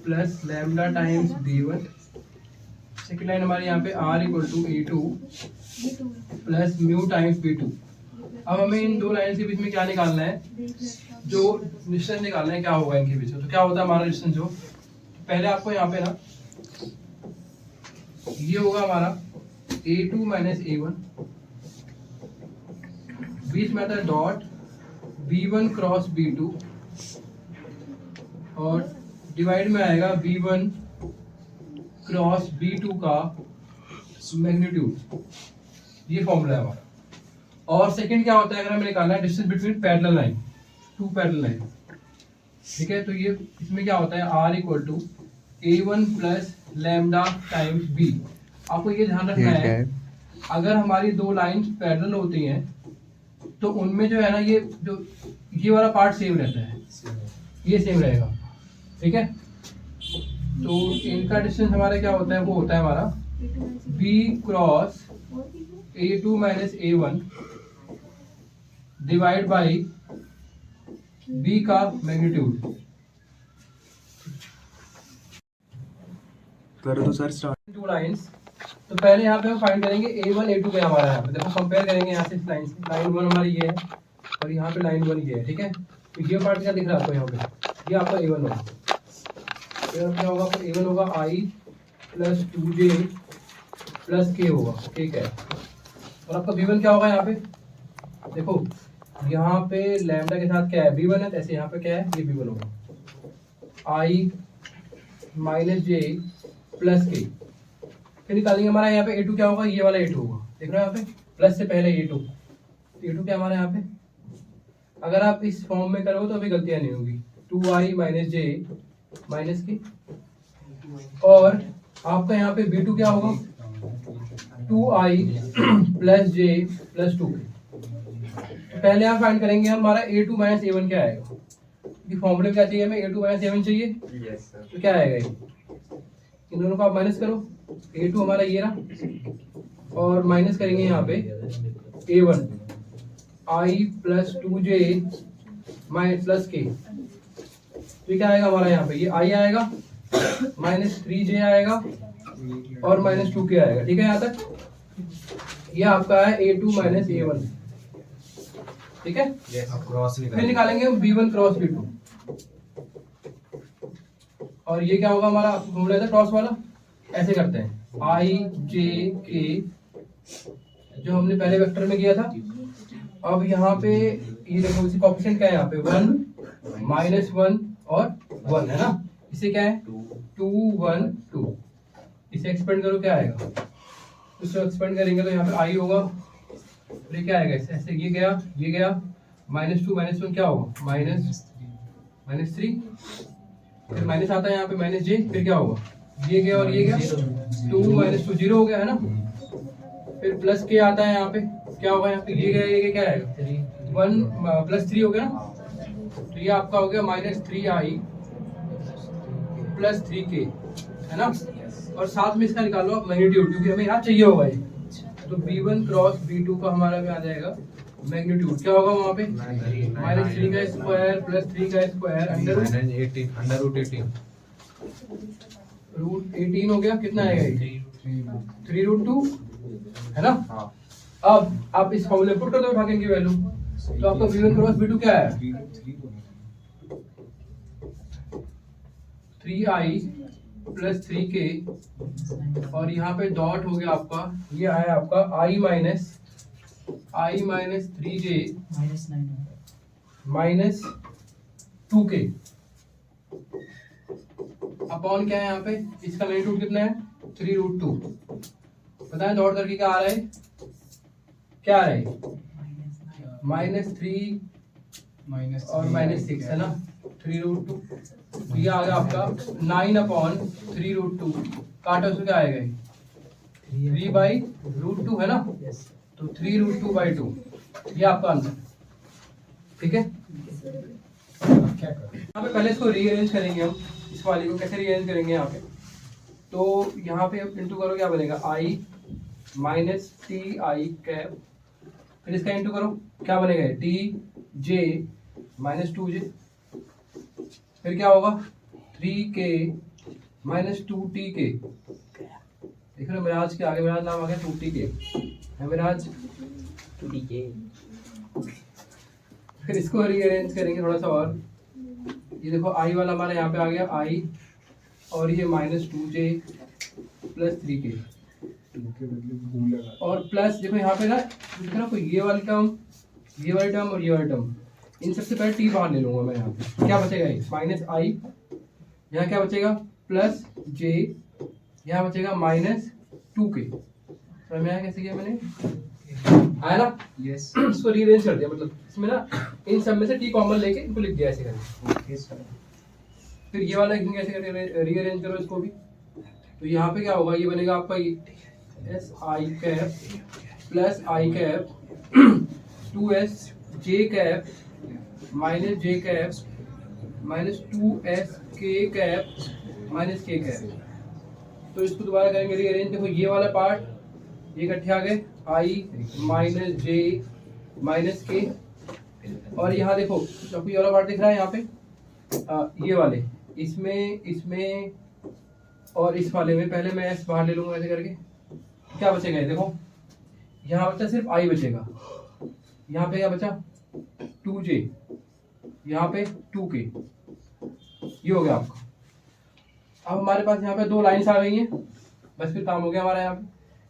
plus lambda times b1। Second line हमारी यहाँ पे r equal to a2 plus mu times b2। अब हमें इन दो लाइन के बीच में क्या निकालना है, जो डिस्टेंस निकालना है, क्या होगा इनके बीच में। तो क्या होता है हमारा डिस्टेंस, जो पहले आपको यहाँ पे ना ये होगा हमारा a2 माइनस a1, बीच में आता है डॉट b1 क्रॉस b2 और डिवाइड में आएगा b1 क्रॉस b2 का मैग्नीट्यूड। ये फॉर्मूला है हमारा। और सेकंड क्या होता है, अगर हमें निकालना है distance between parallel line, two parallel line. ठीक है, तो ये इसमें क्या होता है, r equal to a1 plus lambda times b। आपको ये ध्यान रखना है, अगर हमारी दो लाइंस पैरेलल होती हैं तो उनमें जो है ना, ये वाला पार्ट सेम रहता है, ये सेम रहेगा। ठीक है, तो इनका डिस्टेंस हमारा क्या होता है, वो होता है हमारा b cross a2 minus a1 divide by b का मैग्नीट्यूड। कर दो सर स्टार्ट। टू लाइंस, तो पहले यहाँ पे हम फाइंड करेंगे a1 a2 का हमारा। यहाँ पे देखो कंपेयर करेंगे यहाँ से इस लाइन से, लाइन 1 हमारी ये है और यहाँ पे लाइन 1 ये है। ठीक है, तो ये पार्ट क्या दिख रहा है आपको यहाँ पे, ये आपका a1 होगा। क्या होगा आपका a1 होगा i plus 2j plus k होगा, ठीक है। और आपका b1 क्या होगा यहाँ पे, देखो यहाँ पे लैम्डा के साथ क्या है, b1 है, ऐसे यहाँ पे क्या है, ये b1 होगा i minus j plus k। फिर निकालेंगे हमारा यहाँ पे a2 क्या होगा, ये वाला a2 होगा, देख रहे हो यहाँ पे प्लस से पहले a2। a2 क्या हमारा यहाँ पे, अगर आप इस फॉर्म में करोगे तो अभी गलतियाँ नहीं होगी, 2i minus j minus k। और आपका यहाँ पे b2 क्या होगा, 2i plus j plus 2k। पहले आप फाइंड करेंगे हमारा a2 माइनस a1 क्या आएगा, क्योंकि फॉर्मूले में क्या चाहिए हमें, a2 माइनस a1 चाहिए। तो क्या आएगा ये, इन दोनों को आप माइनस करो, a2 हमारा ये रहा और माइनस करेंगे यहाँ पे a1 i plus 2j minus plus k। तो क्या आएगा हमारा यहाँ पे, ये i आएगा माइनस 3j आएगा और माइनस 2k आएगा। ठीक है, यहाँ तक ये आपका है a2 माइनस a1। ठीक है, क्रॉस फिर निकालेंगे हम b1 क्रॉस b2। और ये क्या होगा हमारा, फॉर्मूला था क्रॉस वाला, ऐसे करते हैं i j k, जो हमने पहले वेक्टर में किया था। अब यहाँ पे ये देखो, इसी कोएफिशिएंट क्या है यहाँ पे, 1 माइनस 1 और 1 है ना, इसे क्या है 2 1 2। इसे एक्सपेंड करो, क्या आएगा, इसे एक्सपेंड करेंगे तो यहाँ पे i होगा, फिर ये क्या आएगा, ऐसे ये गया माइनस 2 माइनस 1 क्या होगा, माइनस 3। फिर माइनस आता है यहाँ पे माइनस j, फिर क्या होगा, ये गया और ये गया, 2 माइनस 2 0 हो गया है ना। फिर प्लस के आता है यहाँ पे, क्या होगा यहाँ पे, ये गया क्या आएगा, 1 प्लस 3 हो गया ना। तो ये आपका हो गया माइनस 3i प्लस 3k, है ना। और साथ में इसका निकालो आप मैग्नीट्यूड, क्योंकि हमें यहाँ चाहिए होगा ये। तो b1 क्रॉस b2 का हमारा में आ जाएगा मैग्नीट्यूड, क्या होगा वहाँ पे, माइनस 3 का स्क्वायर प्लस 3 का स्क्वायर अंडर रूट 18 हो गया, कितना आएगा ये 3√2, है ना। अब आप इस फॉर्मूले पुट कर दो भागन की वैल्यू, तो आपका b1 क्रॉस b2 क्या है, 3i प्लस 3k और यहाँ पे डॉट हो गया आपका, ये आया आपका i minus 3j minus 2k upon क्या है यहाँ पे, इसका मैग्नीट्यूड कितना है 3√2। बताएं डॉट करके क्या आ रहा है, क्या आ रहा है, -3 और -6 है ना। 3√2, ये आ गया आपका 9/3√2, काटा उसमें क्या आएगा, 3/√2 है ना, तो 3√2/2, ये आपका आंसर। ठीक है, यहाँ पे पहले इसको रीअरेंज करेंगे हम, इस वाले को कैसे रीअरेंज करेंगे यहाँ पे, तो यहाँ पे इंटू करो, क्या बनेगा, i minus T I cap, फिर इसका इंटू करो, क्या बनेगा, टी जे माइनस 2j, फिर क्या होगा 3k माइनस 2tk, देख रहे हो मिराज के आगे मिराज नाम आ गया 2tk है मिराज। 2tk। फिर इसको रीअरेंज करेंगे थोड़ा सा और, ये देखो i वाला हमारा यहाँ पे आ गया i, और ये माइनस 2j प्लस 3k, और प्लस देखो यहाँ पे ना, देखो ना, ये वाली टर्म, ये वाली टर्म और ये वाली टर्म, इन सबसे पहले t बाहर ले लूंगा मैं, यहाँ पे क्या बचेगा, माइनस i, यहाँ क्या बचेगा प्लस j, यहाँ बचेगा माइनस 2k, समझ में आया कैसे किया मैंने, आया ना। यस इसको रीअरेंज कर दिया, मतलब इसमें ना इन सब में से t कॉमन लेके इनको लिख दिया ऐसे करके। Okay sir. फिर ये वाला कैसे करके रीअरेंज करो इसको भी, तो यहाँ पे क्या होगा, ये बनेगा आपका S I cap plus I cap 2s j cap minus j cap minus 2s k cap minus k cap. तो इसको दोबारा करेंगे रीअरेंज, देखो ये वाला पार्ट ये इकट्ठे आ गए i minus j minus k, और यहाँ देखो आपको ये वाला पार्ट दिख रहा है यहाँ पे, ये वाले इसमें और इस वाले में, पहले मैं s बाहर ले लूंगा ऐसे करके, क्या बचेगा, देखो यहाँ बचा सिर्फ i बचेगा, यहाँ पे क्या बचा 2j, यहाँ पे 2k, ये हो गया आपका। अब हमारे पास यहाँ पे दो लाइन्स आ गई हैं, बस फिर काम हो गया हमारा। यहाँ पे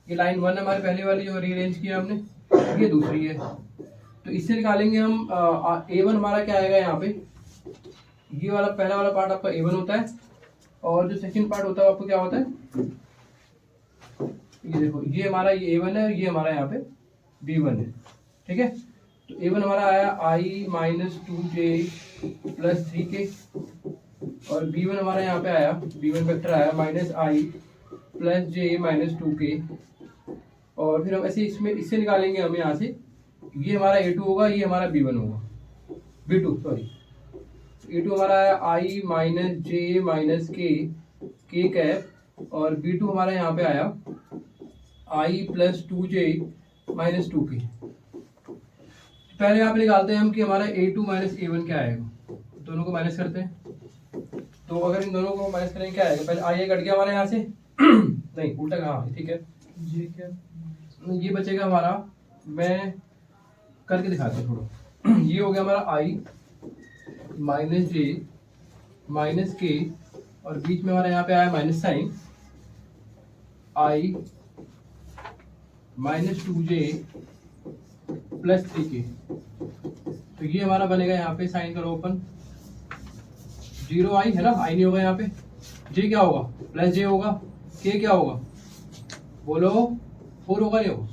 ये लाइन 1 हमारे पहले वाली जो रीअरेंज किया हमने, ये दूसरी है, तो इससे निकालेंगे हम a1 हमारा क्या आएगा, यहाँ पे ये वाला पहला वाला पार्ट आपका a1 होता है, और जो सेकंड पार्ट होता है आपको क्या होता है, ये देखो ये हमारा ये a1 है, ये हमारा यहाँ पे b1 है। ठीक है, तो a1 हमारा आया i minus 2j plus 3k, और b1 हमारा यहाँ पे आया, b1 वेक्टर आया minus i plus j minus 2k, और फिर हम ऐसे इससे निकालेंगे हम यहाँ से, ये हमारा a2 होगा, ये हमारा b1 होगा, b2 सॉरी, a2 हमारा आया i minus j minus k cap, और b2 हमारा यहाँ पे आया i plus 2j minus 2k। पहले यहाँ पे निकालते हैं हम कि हमारा a2 माइनस a1 क्या आएगा, दोनों को माइनस करते हैं, तो अगर इन दोनों को माइनस करेंगे क्या आएगा, पहले i कट गया हमारे यहाँ से नहीं उल्टा कहा, ठीक है, ये बचेगा हमारा, मैं करके दिखाता हूँ थोड़ा ये हो गया हमारा i minus j minus k, और बीच में हमारा यहाँ पे आया minus sign, i minus 2j plus 3k, तो ये हमारा बनेगा यहाँ पे, साइन करो ओपन, 0i है ना, i नहीं होगा यहाँ पे, j क्या होगा प्लस j होगा, k क्या होगा बोलो 4 होगा, नहीं होगा,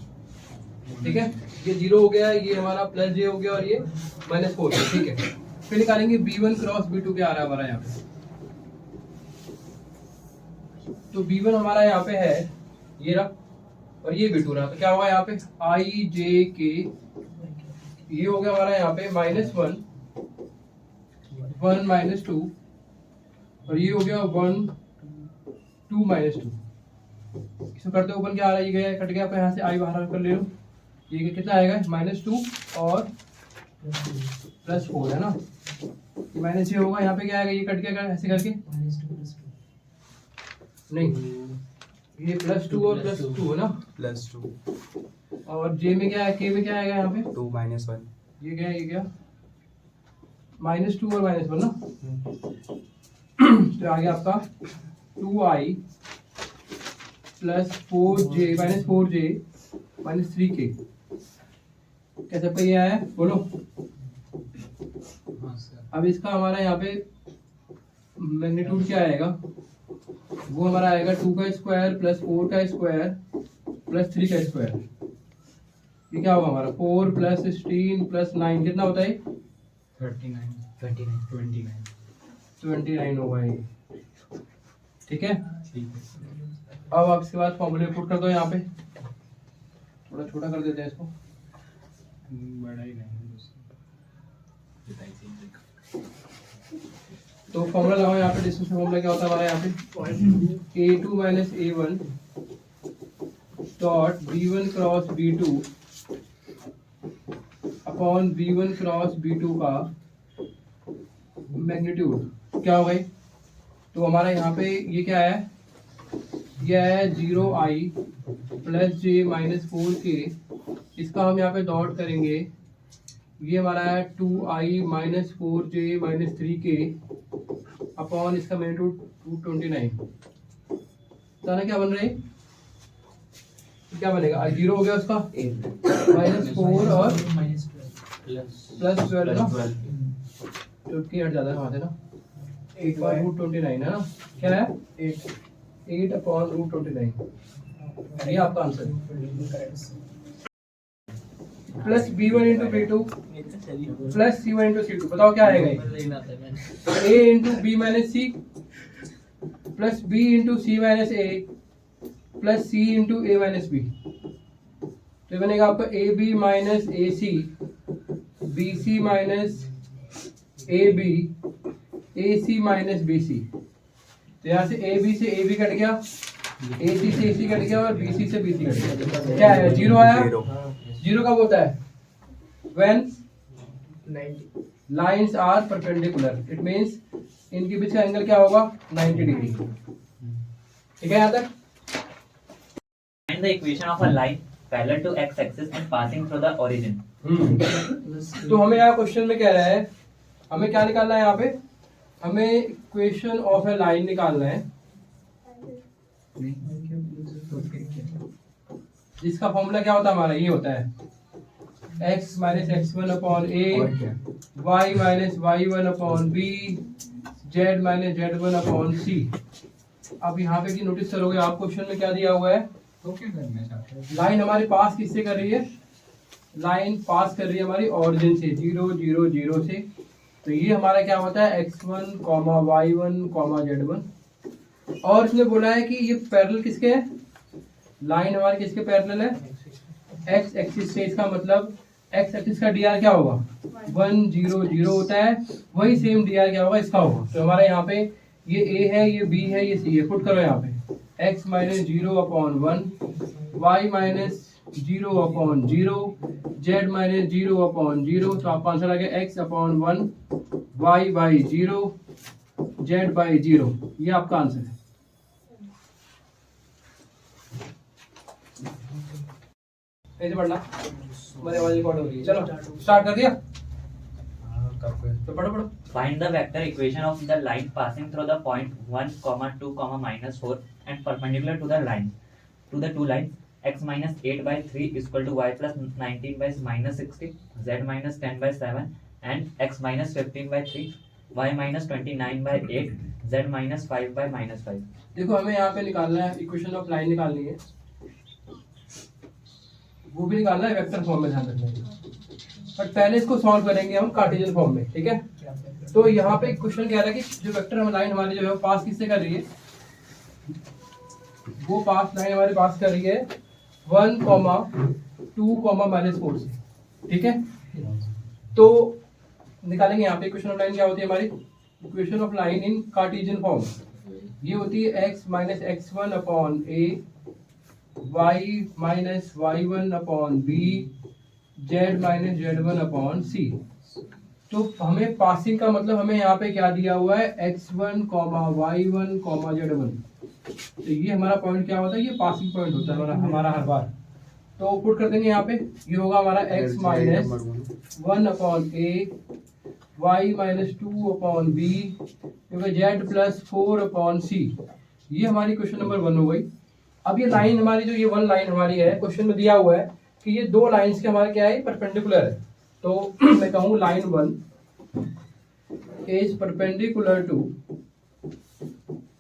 ठीक है, ये 0 हो गया, ये हमारा प्लस j हो गया, और ये माइनस 4, ठीक है। फिर निकालेंगे b1 क्रॉस b2 क्या आ रहा है हमारा यहाँ पे, तो b1 हमारा यहाँ पे है ये रहा, और ये b2 रहा, तो क्या होगा यहाँ पे i j k, ये हो गया हमारा यहाँ पे माइनस 1 माइनस 2, और ये हो गया 1 2 माइनस 2, इसको करते ओपन क्या आ रहा है, ये गया कट गया, यहाँ से i बाहर कर ले लो, ये कितना आएगा माइनस 2 और प्लस 4 है ना, ये माइनस ये होगा, यहाँ पे क्या आएगा, ये कट गया ऐसे करके, नहीं ये प्लस 2 और प्लस 2 है ना, +2 और j में क्या है, k में क्या आएगा यहाँ पे 2 -1 ये क्या माइनस 2 और माइनस 1 ना, तो आ गया आपका 2i plus 4j minus 4j minus 3k, कैसे पे ये आया बोलो। हाँ सर। अब इसका हमारा यहाँ पे मैग्नीट्यूड क्या आएगा, वो हमारा आएगा 2 का स्क्वायर प्लस 4 का स्क्वायर प्लस 3 का स्क्वायर, ये क्या होगा हमारा 4 प्लस 16 प्लस 9 कितना होता है 39 29 29 होगा ये, ठीक है। ठीक है। अब आप इसके बाद फॉर्मूले पुट कर दो यहाँ पे, थोड़ा छोटा कर देते हैं इसको। बड़ा ही नहीं तो फॉर्मूला लगाओ यहाँ पे, डिस्टेंस फॉर्मूला क्या होता है हमारा यहाँ पे, A2 minus A1 dot B1 cross B2 upon B1 cross B2 का मैग्नीट्यूड क्या हो गई। तो हमारा यहाँ पे ये क्या है, यह है 0i प्लस जे माइनस 4k, इसका हम यहाँ पे डॉट करेंगे, ये हमारा है 2i minus 4j minus 3k upon इसका मैग्नीट्यूड 229। जाना क्या बन रहा है, क्या बनेगा, 0 हो गया उसका माइनस 4 और प्लस 12 तो की हट जाता है वहाँ से ना, 8 बाई रूट 29 है ना, क्या है 8 अपॉन रूट 29, ये आपका आंसर है। Plus B1 into B2 plus C1 into C2, बताओ क्या आएगा, A into B minus C plus B into C minus A plus C into A minus B, तो ये बनेगा आपका AB minus AC BC minus AB AC minus BC। तो यहाँ से AB से AB कट गया, AC से AC कट गया और BC से BC कट गया, क्या है 0 आया। 0 कब होता है, when lines are perpendicular, it means इनके बीच का एंगल क्या होगा 90 डिग्री, ठीक है यहाँ तक। Find the equation of a line parallel to x-axis and passing through the origin. तो हमें यहाँ क्वेश्चन में कह रहा है, हमें क्या निकालना है यहाँ पे, हमें इक्वेशन ऑफ ए लाइन निकालना है जिसका फॉर्मूला क्या होता है हमारा, ये होता है x minus x1 upon a, y minus y1 upon b, z minus z1 upon c। अब यहाँ पे की नोटिस करोगे आप, क्वेश्चन में क्या दिया हुआ है, तो क्या करना चाहते हैं, लाइन हमारे पास किससे कर रही है, लाइन पास कर रही है हमारी ऑरिजिन से 0 0 0 से, तो ये हमारा क्या होता है x1 y1 z1, और इसने बोला है कि ये पैरेलल किसके है, लाइन हमारे किसके पैरेलल है, x एक्सिस से, इसका मतलब x एक्सिस का dr क्या होगा 1 0 0 होता है, वही सेम dr क्या होगा इसका होगा। तो हमारे यहाँ पे ये a है, ये b है, ये c है, पुट करो यहाँ पे x minus 0 upon 1, y minus 0 upon 0, z minus 0 upon 0, तो आपका आंसर आ गया x upon 1, y by 0, z by 0, ये आपका आंसर है। ऐसे पढ़ना, मेरी आवाज रिकॉर्ड हो रही है, चलो स्टार्ट कर दिया, तो पढ़ो पढ़ो। Find the vector equation of the line passing through the point 1, 2, minus 4 and perpendicular to the line, to the two lines, x minus 8 by 3 is equal to y plus 19 by minus 60, z minus 10 by 7 and x minus 15 by 3, y minus 29 by 8, z minus 5 by minus 5। देखो हमें यहाँ पे निकालना है, equation of line निकालनी है, वो भी निकालना है वेक्टर फॉर्म में, ध्यान रखना है, बट पहले इसको सॉल्व करेंगे हम कार्टेशियन फॉर्म में, ठीक है। तो यहाँ पे क्वेश्चन कह रहा है कि जो वेक्टर हम लाइन हमारी जो है पास किससे कर रही है, वो पास लाइन हमारे पास कर रही है 1, 2, -4 से, ठीक है। तो निकालेंगे यहाँ पे इक्वेशन ऑफ लाइन क्या होती है हमारी, equation of line in Cartesian form, ये होती है x minus x1 upon a, y minus y1 upon b, z minus z1 upon c। तो हमें पासिंग का मतलब हमें यहाँ पे क्या दिया हुआ है x1, y1, z1, तो ये हमारा पॉइंट क्या होता है, ये पासिंग पॉइंट होता है हमारा हर बार। तो पुट कर देंगे यहाँ पे, ये होगा हमारा x minus 1 upon a, y minus 2 upon b, z plus 4 upon c, ये हमारी क्वेश्चन नंबर 1 हो गई। अब ये लाइन हमारी जो ये 1 लाइन हमारी है, क्वेश्चन में दिया हुआ है कि ये 2 लाइंस के हमारे क्या है परपेंडिकुलर है, तो मैं कहूँ लाइन 1 इज परपेंडिकुलर टू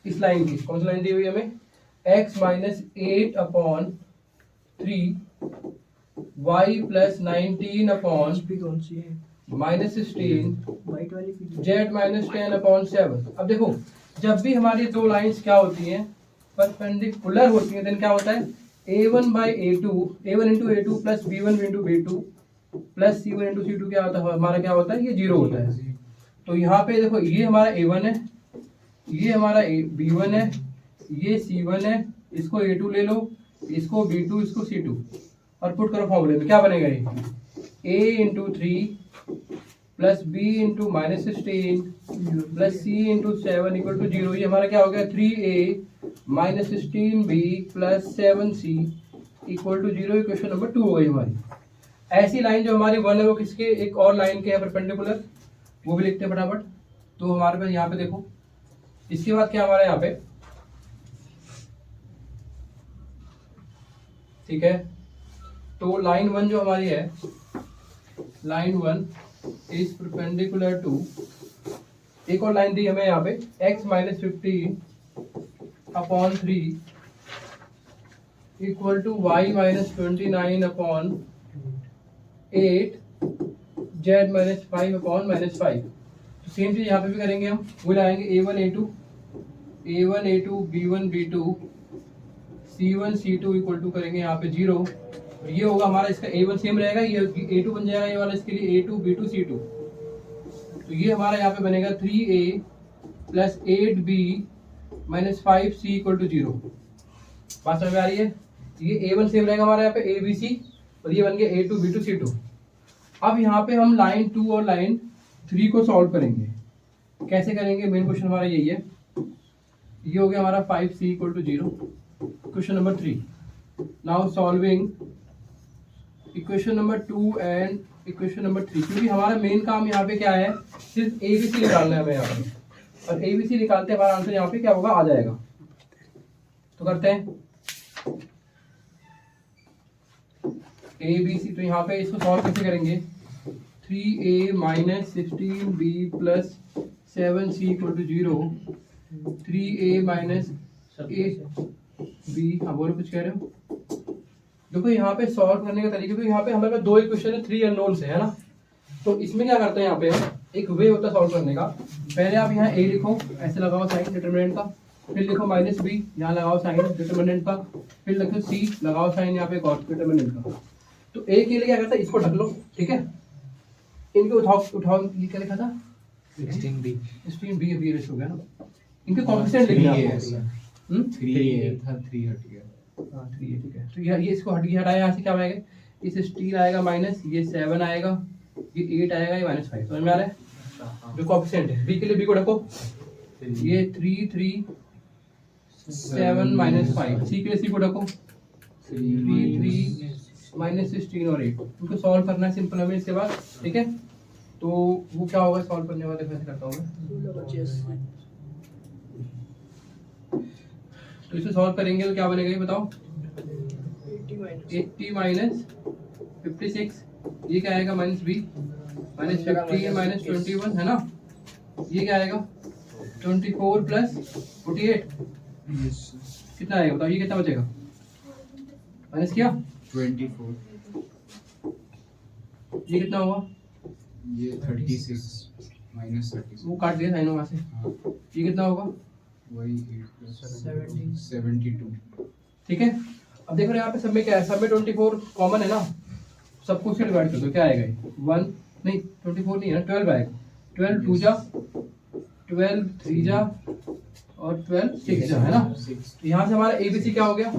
इस लाइन की, कौन सी लाइन दी हुई है हमें, x minus 8 upon 3, y plus 19 upon -16 Z -10/7। अब देखो जब भी हमारी दो लाइंस क्या होती हैं परपेंडिकुलर होती हैं, देन क्या होता है a1/a2 a1 × a2 plus b1 × b2 plus c1 × c2 क्या होता है हमारा, क्या होता है, ये 0 होता है। तो यहाँ पे देखो ये हमारा a1 है, ये हमारा b1 है, ये c1 है, इसको a2 ले लो, इसको b2, इसको c2 और पुट करो फॉर्मूले में, क्या बनेगा ये a × 3 plus b × -16 plus c × 7 = 0। ये हमारा क्या हो गया 3a -16b plus 7c = 0। Equation number 2 हो गई हमारी। ऐसी लाइन जो हमारी 1 है वो किसके एक और लाइन के है परपेंडिकुलर, वो भी लिखते हैं फटाफट। तो हमारे पास यहाँ पे देखो, इसके बाद क्या हमारे यहाँ पे, ठीक है, तो लाइन 1 जो हमारी है, लाइन 1 इज परपेंडिकुलर टू, एक और लाइन दी हमें यहाँ पे x - 15/3 equal to y - 29/8 z - 5/5। तो सेम चीज यहाँ पे भी करेंगे हम, वो लाएंगे a1 a2 b1 b2 c1 c2 equal to करेंगे यहाँ पे 0। ये होगा हमारा, इसका a1 सेम रहेगा, ये a2 बन जाएगा, ये वाला इसके लिए a2 b2 c2। तो ये हमारा यहाँ पे बनेगा 3a plus 8b minus 5c = 0। बात समझ में आ रही है? ये a1 सेम रहेगा हमारा यहाँ पे a b c, और ये बन गया a2 b2 c2। अब यहाँ पे हम लाइन 2 और लाइन 3 को सॉल्व करेंगे। कैसे करेंगे, मेन क्वेश्चन हमारा यही है। ये हो गया हमारा 5c = 0। Question number 3, now solving equation number 2 and equation number 3। क्योंकि हमारा मेन काम यहाँ पे क्या है, सिर्फ ABC निकालना है हमें यहाँ पे, और ABC निकालते हमारा आंसर यहाँ पे क्या होगा, आ जाएगा। तो करते हैं ABC। तो यहाँ पे इसको सॉल्व कैसे करेंगे, 3a - 16b plus 7c = 0, 3a - 8b। हाँ बोलो, कुछ कह रहे हो? देखो यहाँ पे सॉल्व करने का तरीका, तो यहाँ पे हमारे पास दो इक्वेशन है, 3 अननोन्स है ना। तो इसमें क्या करते हैं, यहाँ पे एक वे होता है सॉल्व करने का। पहले आप यहाँ a लिखो, ऐसे लगाओ साइन डिटरमिनेंट का, फिर लिखो -b, यहाँ लगाओ साइन डिटरमिनेंट का, फिर लिखो c, लगाओ साइन यहाँ पे कॉस डिटरमिनेंट का। तो a के लिए क्या करता है, इसको ढक लो, ठीक है। इनके उठाओ, ये क्या लिखा था 16b अभी हो गया ना। इनके कॉन्स्टेंट लिखना है, 3a था, 3 हट गया। हाँ 3 है, ठीक है। तो ये इसको हटाया, यहाँ से क्या आएगा, इस 16 आएगा माइनस, ये 7 आएगा, ये 8 आएगा, ये -5। समझ में आ रहा है? जो कोएफिशिएंट है b के लिए b को रखो, ये 3 3 7 -5। c के लिए c को रखो, 3 3 -16 और 8। उनको सॉल्व करना है सिंपल हमें इसके बाद, ठीक है। तो वो क्या होगा सॉल्व करने वाले, कैसे करता हूँ मैं, तो इसे सॉल्व करेंगे तो क्या बनेगा ये बताओ, 80 - 56, ये क्या आएगा -b, -15 - 21 है ना। ये क्या आएगा 24 + 48, कितना आएगा बताओ, ये कितना बचेगा, माइनस किया 24, ये कितना हुआ, ये 36 -36, वो काट दिया साइन वहां से। हाँ ये कितना होगा, वही 8 + 72। ठीक है। अब देखो यहाँ पे सब में क्या है, सब में 24 कॉमन है ना, सबको से डिवाइड कर दो, क्या आएगा 1 नहीं 24 नहीं है ना, 12 आएगा। 12 2 जा, 12 3 जा और 12 6 जा, है ना। तो यहाँ से हमारा ABC क्या हो गया,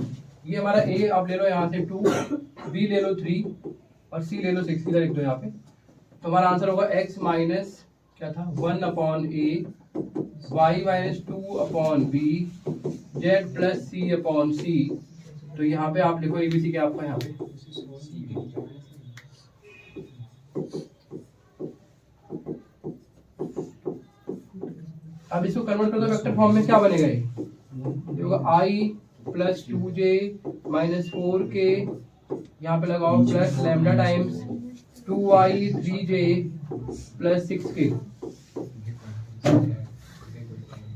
ये हमारा A आप ले लो यहाँ से 2, B ले लो 3 और C ले लो 6, इधर लिख दो यहाँ पे। तो हमारा आंसर होगा x माइनस क्या था 1/a, y - 2/b, z + c/c। तो यहाँ पे आप लिखो ABC क्या आपका यहाँ पे, अब इसको कन्वर्ट कर दो वेक्टर फॉर्म में, क्या बनेगा ये होगा I + 2j - 4k, यहाँ पे लगाओ plus lambda times 2i 3j + 6k।